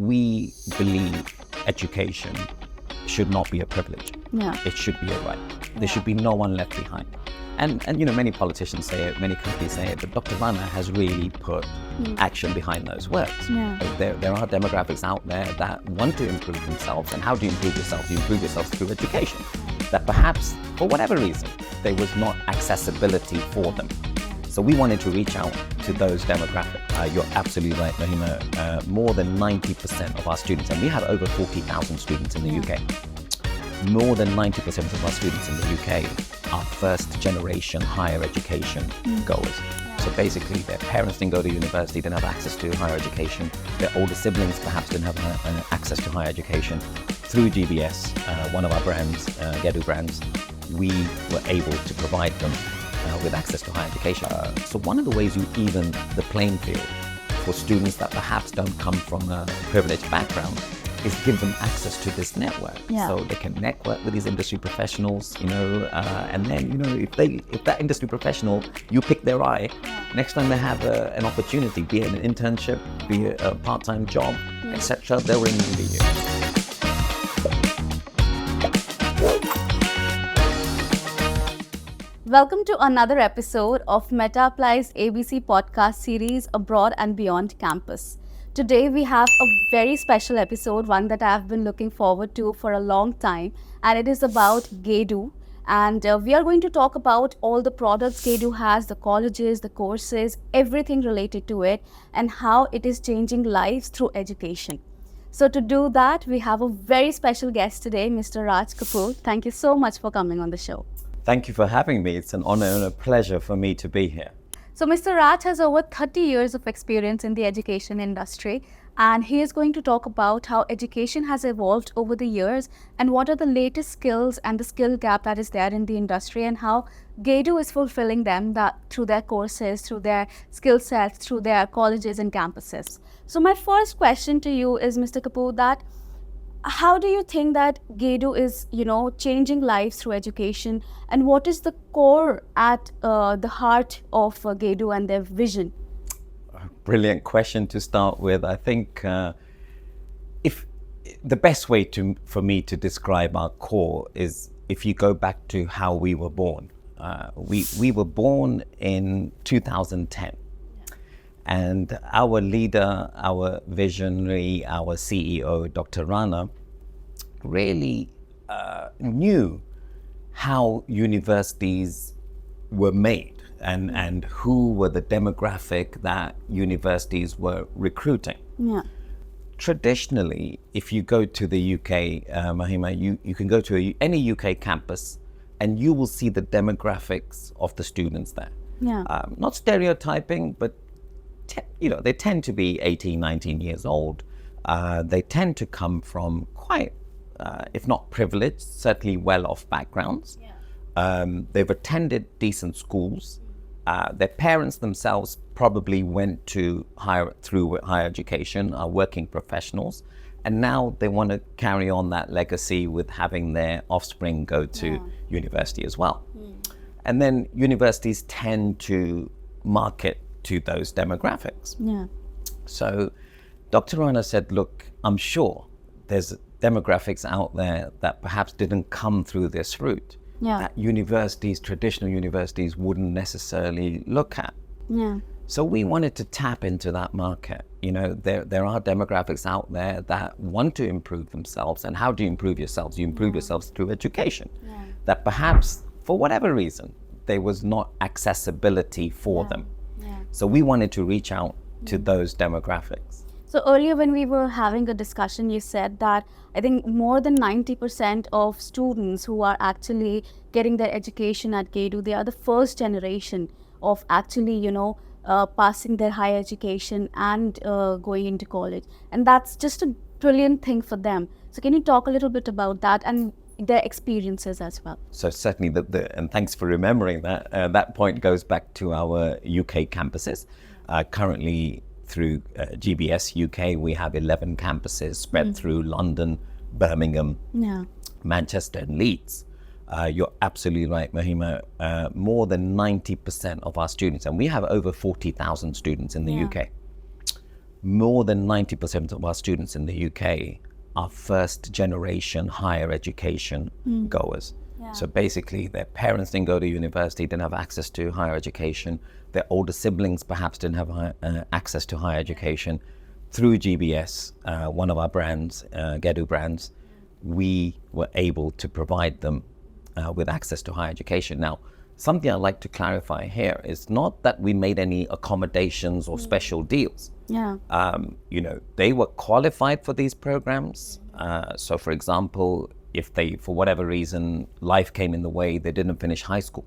We believe education should not be a privilege. Yeah. It should be a right. There should be no one left behind. And many politicians say it, many companies say it, but Dr. Rana has really put action behind those words. Yeah. There are demographics out there that want to improve themselves. And how do you improve yourself? You improve yourself through education. That perhaps, for whatever reason, there was not accessibility for them. So we wanted to reach out to those demographics. You're absolutely right, Mahima. More than 90% of our students, and we have over 40,000 students in the UK, more than 90% of our students in the UK are first generation higher education goers. So basically their parents didn't go to university, didn't have access to higher education. Their older siblings perhaps didn't have access to higher education. Through GBS, one of our brands, GEDU brands, we were able to provide them with access to higher education. So one of the ways you even the playing field for students that perhaps don't come from a privileged background is give them access to this network. Yeah. So they can network with these industry professionals, and then, if that industry professional, you pick their eye, next time they have an opportunity, be it an internship, be it a part-time job, etc., they'll remember you. Welcome to another episode of MetaApply's ABC Podcast series, Abroad and Beyond Campus. Today we have a very special episode, one that I've been looking forward to for a long time, and it is about GEDU. And we are going to talk about all the products GEDU has, the colleges, the courses, everything related to it, and how it is changing lives through education. So to do that, we have a very special guest today, Mr. Raj Kapoor. Thank you so much for coming on the show. Thank you for having me. It's an honor and a pleasure for me to be here. So Mr. Raj has over 30 years of experience in the education industry, and he is going to talk about how education has evolved over the years and what are the latest skills and the skill gap that is there in the industry, and how GEDU is fulfilling them that through their courses, through their skill sets, through their colleges and campuses. So my first question to you is, Mr. Kapoor, that how do you think that GEDU is, changing lives through education, and what is the core at the heart of GEDU and their vision? Brilliant question to start with. I think if the best way for me to describe our core is if you go back to how we were born. We were born in 2010. And our leader, our visionary, our CEO, Dr. Rana, really knew how universities were made and who were the demographic that universities were recruiting. Yeah. Traditionally, if you go to the UK, Mahima, you can go to any UK campus and you will see the demographics of the students there. Yeah. Not stereotyping, but they tend to be 18, 19 years old. They tend to come from quite, if not privileged, certainly well-off backgrounds. Yeah. They've attended decent schools. Their parents themselves probably went to higher education, are working professionals, and now they want to carry on that legacy with having their offspring go to university as well. And then universities tend to market to those demographics. Yeah. So Dr. Rana said, look, I'm sure there's demographics out there that perhaps didn't come through this route that traditional universities wouldn't necessarily look at. Yeah. So we wanted to tap into that market. There are demographics out there that want to improve themselves. And how do you improve yourselves? You improve yourselves through education. Yeah. That perhaps, for whatever reason, there was not accessibility for them. Yeah. So we wanted to reach out to those demographics. So earlier when we were having a discussion, you said that I think more than 90% of students who are actually getting their education at GEDU, they are the first generation of actually, passing their higher education and going into college. And that's just a brilliant thing for them. So can you talk a little bit about that and their experiences as well? So certainly, and thanks for remembering that. That point goes back to our UK campuses. Currently, through GBS UK, we have 11 campuses spread through London, Birmingham, Manchester and Leeds. You're absolutely right, Mahima. More than 90% of our students, and we have over 40,000 students in the UK, more than 90% of our students in the UK are first generation higher education goers. So basically their parents didn't go to university, didn't have access to higher education. Their older siblings perhaps didn't have access to higher education. Through GBS, one of our brands, GEDU brands, we were able to provide them with access to higher education. Now, something I'd like to clarify here is not that we made any accommodations or special deals. They were qualified for these programs. So for example, if they, for whatever reason, life came in the way, they didn't finish high school,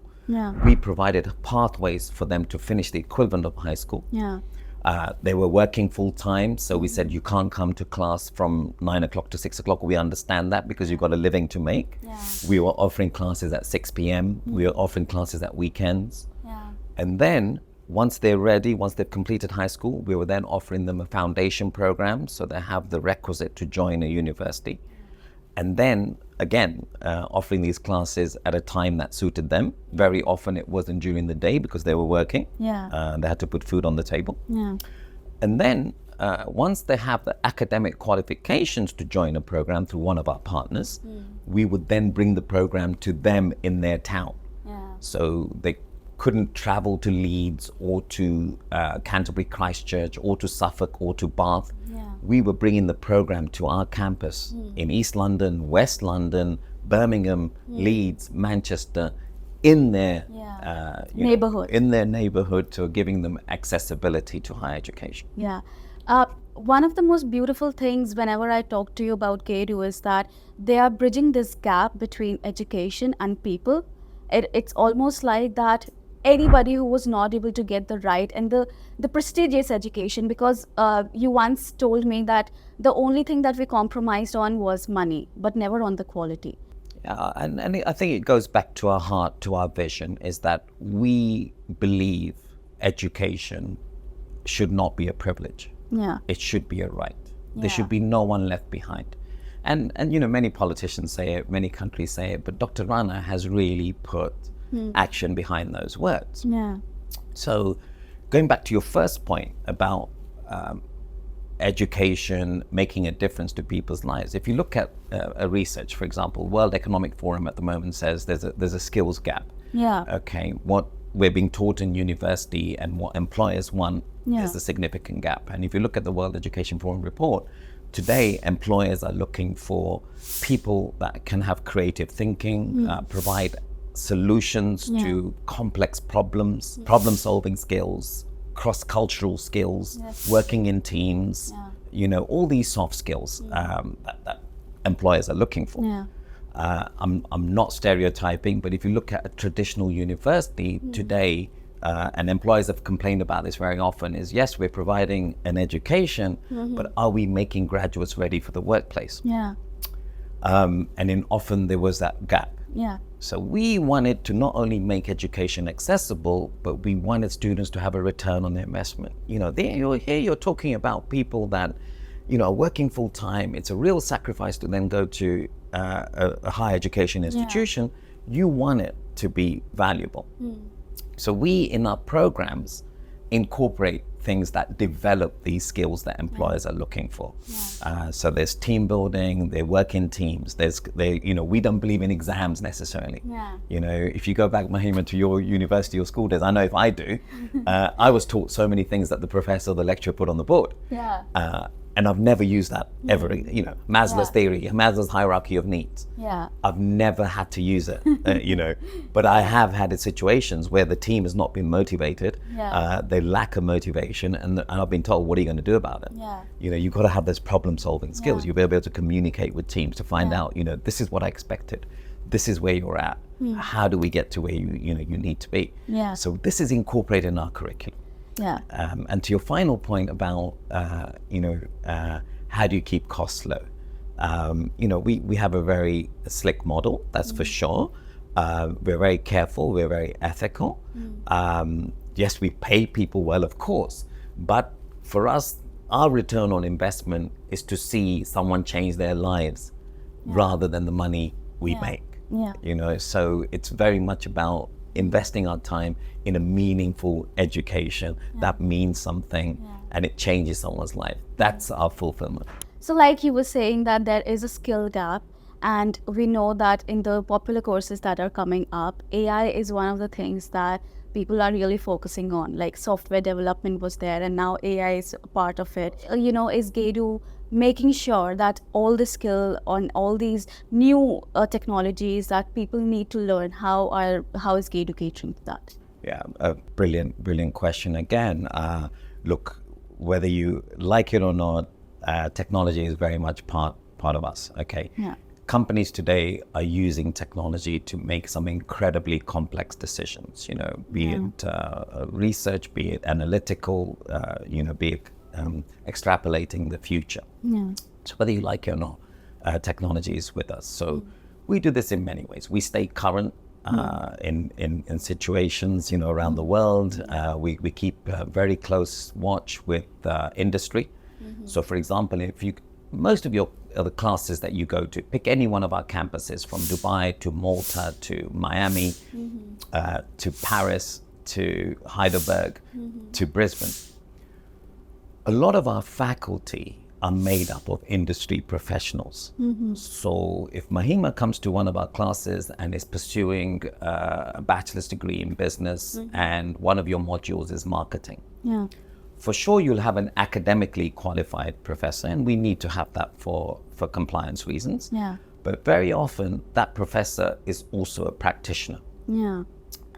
we provided pathways for them to finish the equivalent of high school. They were working full time, so we said you can't come to class from 9 o'clock to 6 o'clock. We understand that because you've got a living to make. We were offering classes at 6 p.m. We were offering classes at weekends. And then once they're ready, once they've completed high school, we were then offering them a foundation program so they have the requisite to join a university. And then again, offering these classes at a time that suited them. Very often it wasn't during the day because they were working. They had to put food on the table. And then once they have the academic qualifications to join a program through one of our partners, we would then bring the program to them in their town. So they couldn't travel to Leeds or to Canterbury, Christchurch or to Suffolk or to Bath. We were bringing the program to our campus in East London, West London, Birmingham, Leeds, Manchester, in their neighborhood. In their neighborhood, to giving them accessibility to higher education. One of the most beautiful things whenever I talk to you about GEDU is that they are bridging this gap between education and people. It's almost like that anybody who was not able to get the right and the prestigious education, because you once told me that the only thing that we compromised on was money, but never on the quality. And I think it goes back to our heart, to our vision, is that we believe education should not be a privilege. It should be a right. There should be no one left behind. And many politicians say it, many countries say it, but Dr. Rana has really put action behind those words. So going back to your first point about education making a difference to people's lives, if you look at a research, for example, World Economic Forum at the moment says there's a skills gap. Okay, what we're being taught in university and what employers want is a significant gap. And if you look at the World Education Forum report, today employers are looking for people that can have creative thinking, provide solutions to complex problems, problem-solving skills, cross-cultural skills, working in teams, all these soft skills that employers are looking for. I'm not stereotyping, but if you look at a traditional university today, and employers have complained about this very often, is yes, we're providing an education, but are we making graduates ready for the workplace? And then often there was that gap. So we wanted to not only make education accessible, but we wanted students to have a return on their investment. Here you're talking about people that, are working full time. It's a real sacrifice to then go to a higher education institution. You want it to be valuable. So we, in our programs, incorporate things that develop these skills that employers are looking for. So there's team building, they work in teams. We don't believe in exams necessarily. If you go back, Mahima, to your university or school days, I know if I do, I was taught so many things that the professor or the lecturer put on the board. And I've never used that ever. Maslow's theory, Maslow's hierarchy of needs. I've never had to use it, but I have had situations where the team has not been motivated. They lack a motivation, and I've been told, what are you going to do about it? You've got to have those problem-solving skills. You'll be able to communicate with teams to find out, this is what I expected. This is where you're at. How do we get to where you need to be? So this is incorporated in our curriculum. And to your final point about, how do you keep costs low? We have a very slick model, that's for sure. We're very careful, we're very ethical. Yes, we pay people well, of course, but for us, our return on investment is to see someone change their lives rather than the money we make. So it's very much about investing our time in a meaningful education that means something, and it changes someone's life. That's our fulfillment. So like you were saying that there is a skill gap, and we know that in the popular courses that are coming up, AI is one of the things that people are really focusing on. Like software development was there, and now AI is a part of it. Is GEDU making sure that all the skill on all these new technologies that people need to learn, how is GEDU catering to that? Yeah, a brilliant question again. Look, whether you like it or not, technology is very much part of us. Okay. Yeah. Companies today are using technology to make some incredibly complex decisions. Be it research, be it analytical, be it extrapolating the future. Yeah. So whether you like it or not, technology is with us. So we do this in many ways. We stay current in situations, around the world. We keep a very close watch with industry. So for example, most of your the classes that you go to, pick any one of our campuses from Dubai to Malta to Miami, to Paris, to Heidelberg, to Brisbane. A lot of our faculty are made up of industry professionals. So if Mahima comes to one of our classes and is pursuing a bachelor's degree in business and one of your modules is marketing, for sure you'll have an academically qualified professor, and we need to have that for compliance reasons. But very often that professor is also a practitioner.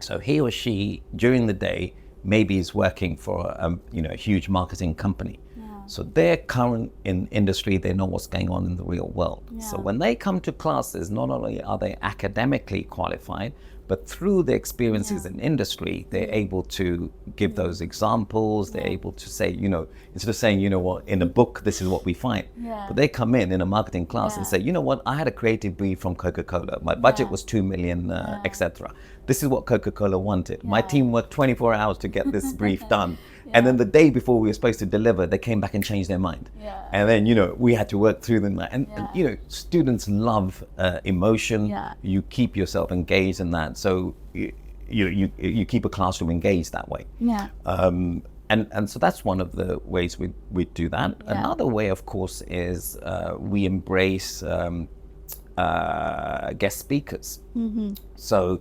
So he or she during the day maybe is working for a huge marketing company. So they're current in industry, they know what's going on in the real world. So when they come to classes, not only are they academically qualified, but through the experiences in industry, they're able to give those examples. They're able to say, instead of saying, in a book, this is what we find. But they come in a marketing class and say, I had a creative brief from Coca-Cola. My budget was 2 million, etc. This is what Coca-Cola wanted. My team worked 24 hours to get this brief done. And then the day before we were supposed to deliver, they came back and changed their mind. And then, we had to work through them. And students love emotion. You keep yourself engaged in that. So you keep a classroom engaged that way. And so that's one of the ways we do that. Another way, of course, is we embrace guest speakers. So,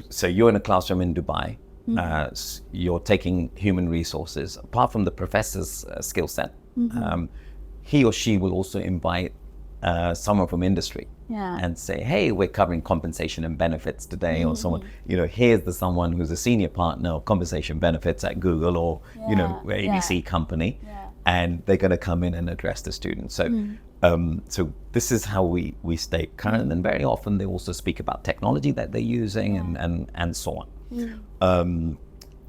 so you're in a classroom in Dubai. You're taking human resources. Apart from the professor's skill set, he or she will also invite someone from industry and say, hey, we're covering compensation and benefits today, or someone, here's someone who's a senior partner of compensation benefits at Google or, ABC company, and they're going to come in and address the students. So, so this is how we stay current, and very often they also speak about technology that they're using and so on.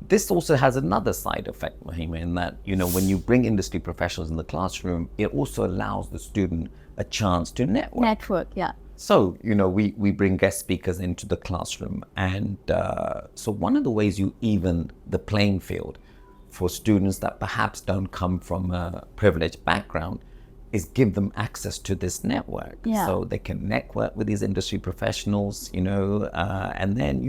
This also has another side effect, Mahima, in that, when you bring industry professionals in the classroom, it also allows the student a chance to network. So, we bring guest speakers into the classroom. And so one of the ways you even the playing field for students that perhaps don't come from a privileged background is give them access to this network. So they can network with these industry professionals, and then,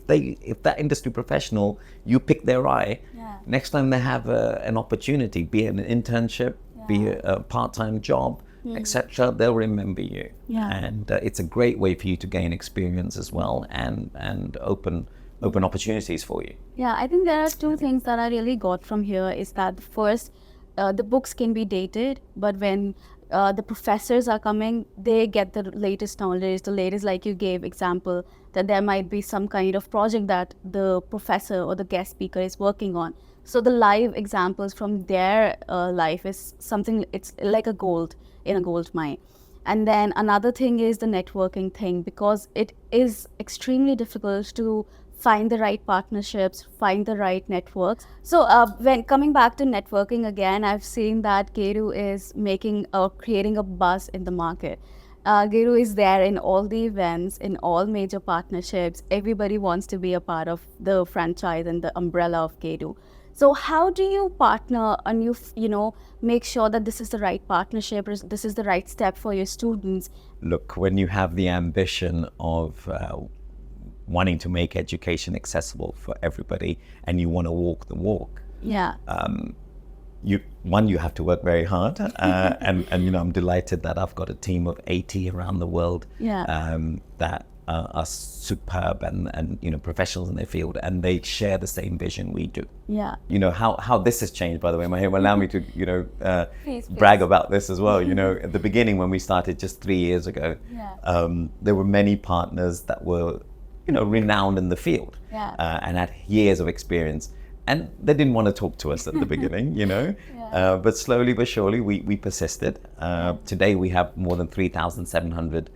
if that industry professional, you pick their eye, next time they have an opportunity, be it an internship, be it a part-time job, etc., they'll remember you. And it's a great way for you to gain experience as well and open opportunities for you. I think there are two things that I really got from here is that first, the books can be dated, but when the professors are coming, they get the latest knowledge, the latest, like you gave example, that there might be some kind of project that the professor or the guest speaker is working on. So the live examples from their life is something, it's like a gold in a gold mine. And then another thing is the networking thing, because it is extremely difficult to find the right partnerships, find the right networks. So when coming back to networking again, I've seen that GEDU is creating a buzz in the market. GEDU is there in all the events, in all major partnerships. Everybody wants to be a part of the franchise and the umbrella of GEDU. So how do you partner and you make sure that this is the right partnership, or this is the right step for your students? Look, when you have the ambition of wanting to make education accessible for everybody, and you want to walk the walk, you have to work very hard, and I'm delighted that I've got a team of 80 around the world that are superb and professionals in their field, and they share the same vision we do. Yeah. How this has changed, by the way, Mahim, allow me to Please. brag about this as well. At the beginning when we started just 3 years ago, there were many partners that were renowned in the field, and had years of experience, and they didn't want to talk to us at the beginning, but slowly but surely we persisted. Today we have more than 3,700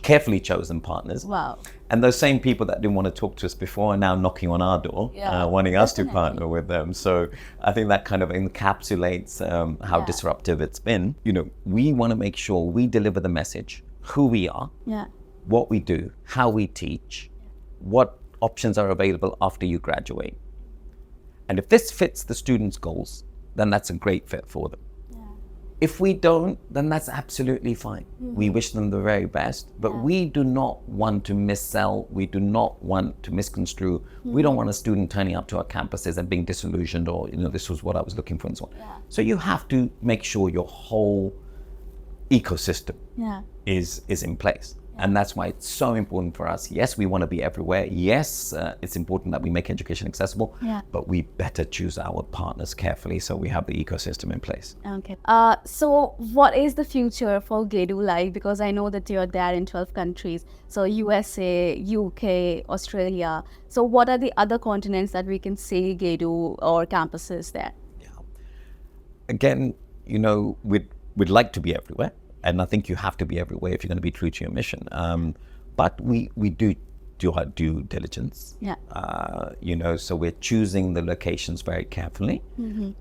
carefully chosen partners. Wow. And those same people that didn't want to talk to us before are now knocking on our door, wanting us to partner with them. So I think that kind of encapsulates how disruptive it's been. We want to make sure we deliver the message, who we are, what we do, how we teach, what options are available after you graduate. And if this fits the students' goals, then that's a great fit for them. If we don't, then that's absolutely fine. We wish them the very best, but we do not want to missell. We do not want to misconstrue. We don't want a student turning up to our campuses and being disillusioned, or, this was what I was looking for and so on. So you have to make sure your whole ecosystem is in place. And that's why it's so important for us. Yes, we want to be everywhere. Yes, it's important that we make education accessible, but we better choose our partners carefully so we have the ecosystem in place. Okay. So what is the future for GEDU like? Because I know that you're there in 12 countries. So USA, UK, Australia. So what are the other continents that we can see GEDU or campuses there? Again, we'd like to be everywhere. And I think you have to be everywhere if you're going to be true to your mission. But we do our due diligence. So we're choosing the locations very carefully.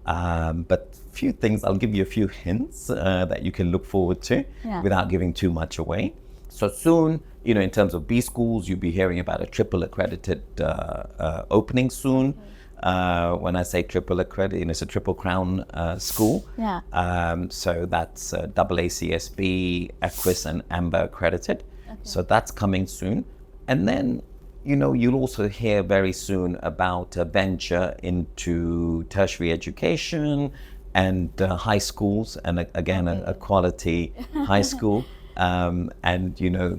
But few things, I'll give you a few hints that you can look forward to without giving too much away. So soon, in terms of B schools, you'll be hearing about a triple accredited opening soon. When I say triple accredited, it's a triple crown school. So that's AACSB, EQUIS, and AMBER accredited. So that's coming soon. And then, you'll also hear very soon about a venture into tertiary education and high schools, and again, a quality high school. And,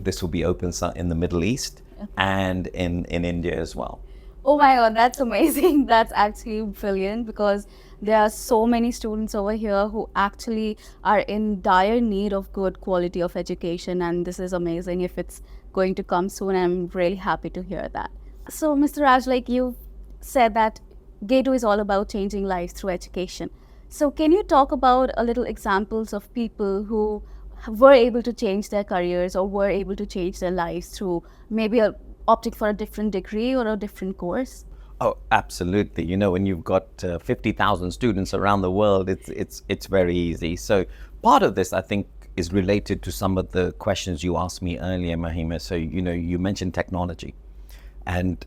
this will be open in the Middle East and in India as well. Oh my God, that's amazing. That's actually brilliant, because there are so many students over here who actually are in dire need of good quality of education. And this is amazing if it's going to come soon. I'm really happy to hear that. So Mr. Raj, like you said that GEDU is all about changing lives through education. So can you talk about a little examples of people who were able to change their careers or were able to change their lives through maybe opting for a different degree or a different course? Oh, absolutely. When you've got 50,000 students around the world, it's very easy. So part of this, I think, is related to some of the questions you asked me earlier, Mahima. So, you mentioned technology. And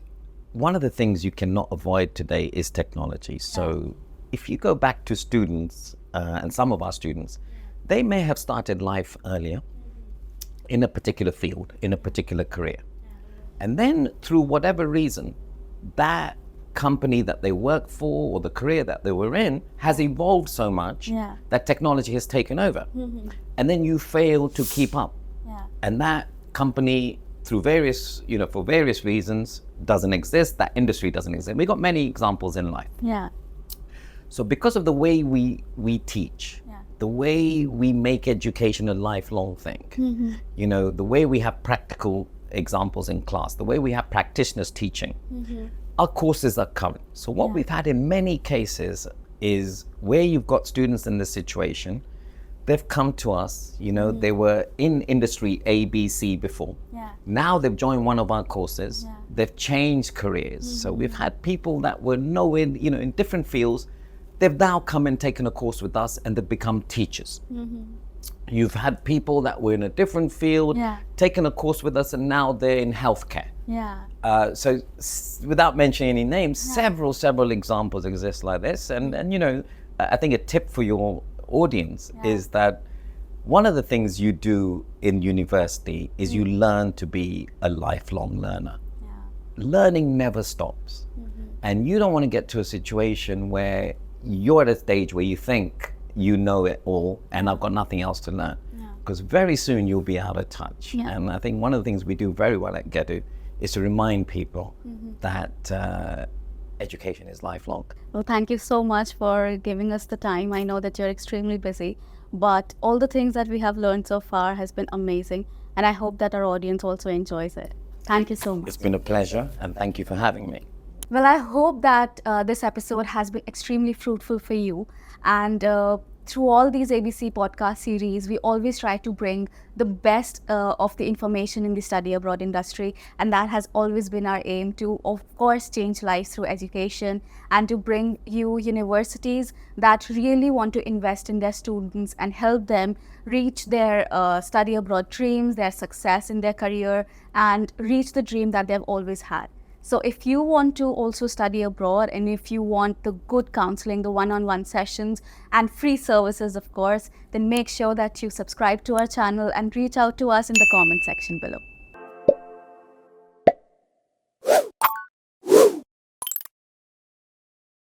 one of the things you cannot avoid today is technology. So if you go back to students, and some of our students, they may have started life earlier in a particular field, in a particular career. And then through whatever reason, that company that they work for or the career that they were in has evolved so much that technology has taken over. And then you fail to keep up. And that company, through various, for various reasons, doesn't exist. That industry doesn't exist. We've got many examples in life. So because of the way we teach, the way we make education a lifelong thing, the way we have practical examples in class, the way we have practitioners teaching, our courses are current. So what we've had in many cases is where you've got students in this situation, they've come to us, they were in industry A, B, C before. Now they've joined one of our courses, they've changed careers. So we've had people that were nowhere, in different fields, they've now come and taken a course with us and they've become teachers. You've had people that were in a different field, taken a course with us, and now they're in healthcare. So without mentioning any names, several examples exist like this. And I think a tip for your audience is that one of the things you do in university is you learn to be a lifelong learner. Learning never stops. And you don't want to get to a situation where you're at a stage where you think you know it all and I've got nothing else to learn. Because very soon you'll be out of touch. Yeah. And I think one of the things we do very well at GEDU is to remind people that education is lifelong. Well, thank you so much for giving us the time. I know that you're extremely busy, but all the things that we have learned so far has been amazing. And I hope that our audience also enjoys it. Thank you so much. It's been a pleasure, and thank you for having me. Well, I hope that this episode has been extremely fruitful for you. And through all these ABC podcast series, we always try to bring the best of the information in the study abroad industry. And that has always been our aim to, of course, change lives through education and to bring you universities that really want to invest in their students and help them reach their study abroad dreams, their success in their career, and reach the dream that they've always had. So if you want to also study abroad and if you want the good counseling, the one-on-one sessions and free services, of course, then make sure that you subscribe to our channel and reach out to us in the comment section below.